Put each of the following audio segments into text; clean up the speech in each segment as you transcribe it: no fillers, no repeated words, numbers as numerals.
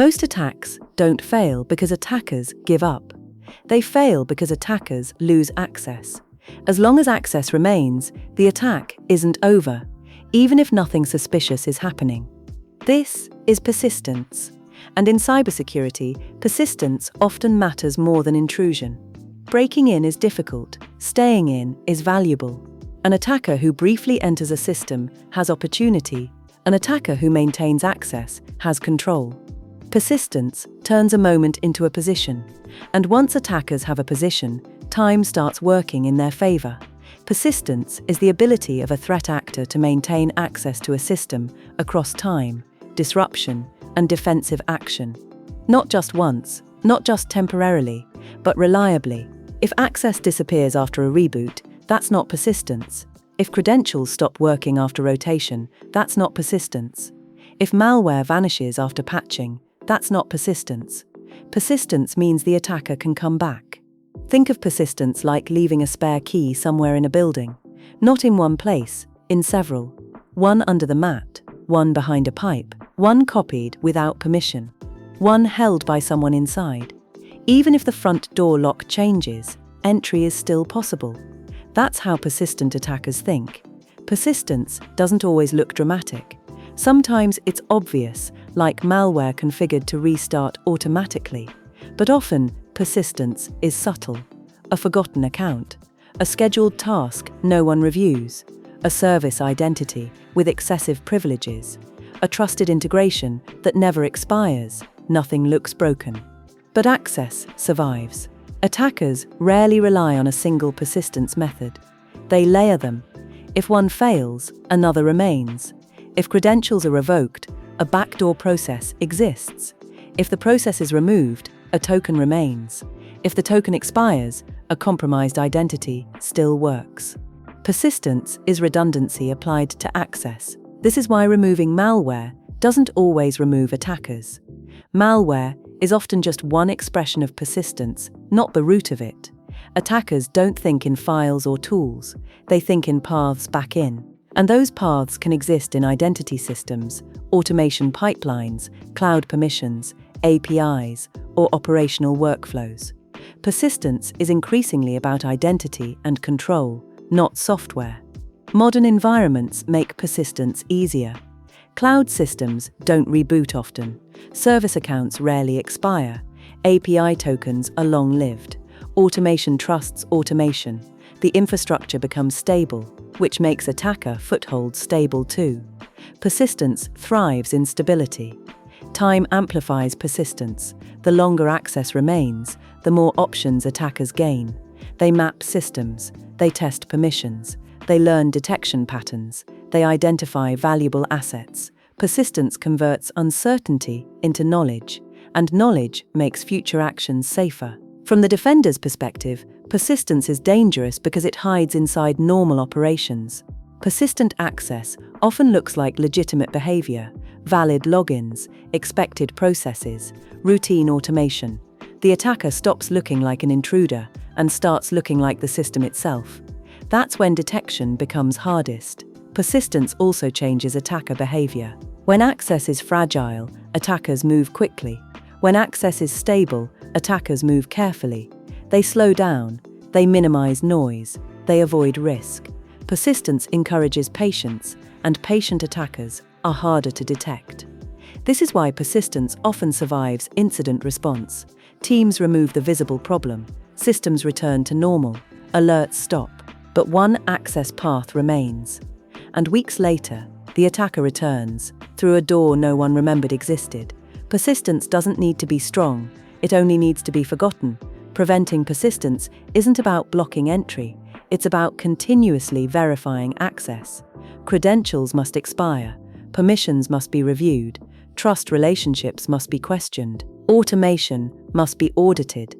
Most attacks don't fail because attackers give up. They fail because attackers lose access. As long as access remains, the attack isn't over, even if nothing suspicious is happening. This is persistence. And in cybersecurity, persistence often matters more than intrusion. Breaking in is difficult, staying in is valuable. An attacker who briefly enters a system has opportunity. An attacker who maintains access has control. Persistence turns a moment into a position, and once attackers have a position, time starts working in their favor. Persistence is the ability of a threat actor to maintain access to a system across time, disruption, and defensive action. Not just once, not just temporarily, but reliably. If access disappears after a reboot, that's not persistence. If credentials stop working after rotation, that's not persistence. If malware vanishes after patching, that's not persistence. Persistence means the attacker can come back. Think of persistence like leaving a spare key somewhere in a building. Not in one place, in several. One under the mat, one behind a pipe, one copied without permission, one held by someone inside. Even if the front door lock changes, entry is still possible. That's how persistent attackers think. Persistence doesn't always look dramatic. Sometimes it's obvious, like malware configured to restart automatically. But often, persistence is subtle. A forgotten account, a scheduled task no one reviews, a service identity with excessive privileges, a trusted integration that never expires. Nothing looks broken. But access survives. Attackers rarely rely on a single persistence method. They layer them. If one fails, another remains. If credentials are revoked, a backdoor process exists. If the process is removed, a token remains. If the token expires, a compromised identity still works. Persistence is redundancy applied to access. This is why removing malware doesn't always remove attackers. Malware is often just one expression of persistence, not the root of it. Attackers don't think in files or tools. They think in paths back in. And those paths can exist in identity systems, automation pipelines, cloud permissions, APIs, or operational workflows. Persistence is increasingly about identity and control, not software. Modern environments make persistence easier. Cloud systems don't reboot often. Service accounts rarely expire. API tokens are long-lived. Automation trusts automation. The infrastructure becomes stable, which makes attacker footholds stable too. Persistence thrives in stability. Time amplifies persistence. The longer access remains, the more options attackers gain. They map systems, they test permissions, they learn detection patterns, they identify valuable assets. Persistence converts uncertainty into knowledge, and knowledge makes future actions safer. From the defender's perspective, persistence is dangerous because it hides inside normal operations. Persistent access often looks like legitimate behavior, valid logins, expected processes, routine automation. The attacker stops looking like an intruder and starts looking like the system itself. That's when detection becomes hardest. Persistence also changes attacker behavior. When access is fragile, attackers move quickly. When access is stable, attackers move carefully. They slow down, they minimize noise, they avoid risk. Persistence encourages patience, and patient attackers are harder to detect. This is why persistence often survives incident response. Teams remove the visible problem, systems return to normal, alerts stop, but one access path remains. And weeks later, the attacker returns, through a door no one remembered existed. Persistence doesn't need to be strong, it only needs to be forgotten. Preventing persistence isn't about blocking entry, it's about continuously verifying access. Credentials must expire, permissions must be reviewed, trust relationships must be questioned, automation must be audited.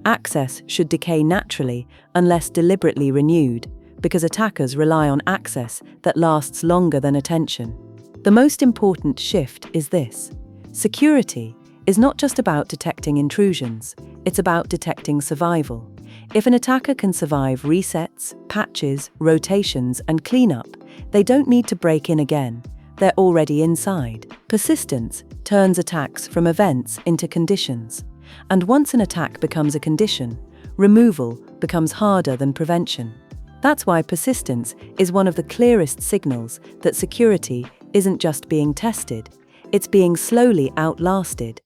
Access should decay naturally unless deliberately renewed, because attackers rely on access that lasts longer than attention. The most important shift is this: security is not just about detecting intrusions, it's about detecting survival. If an attacker can survive resets, patches, rotations, and cleanup, they don't need to break in again. they're already inside. Persistence turns attacks from events into conditions. And once an attack becomes a condition, removal becomes harder than prevention. That's why persistence is one of the clearest signals that security isn't just being tested, it's being slowly outlasted.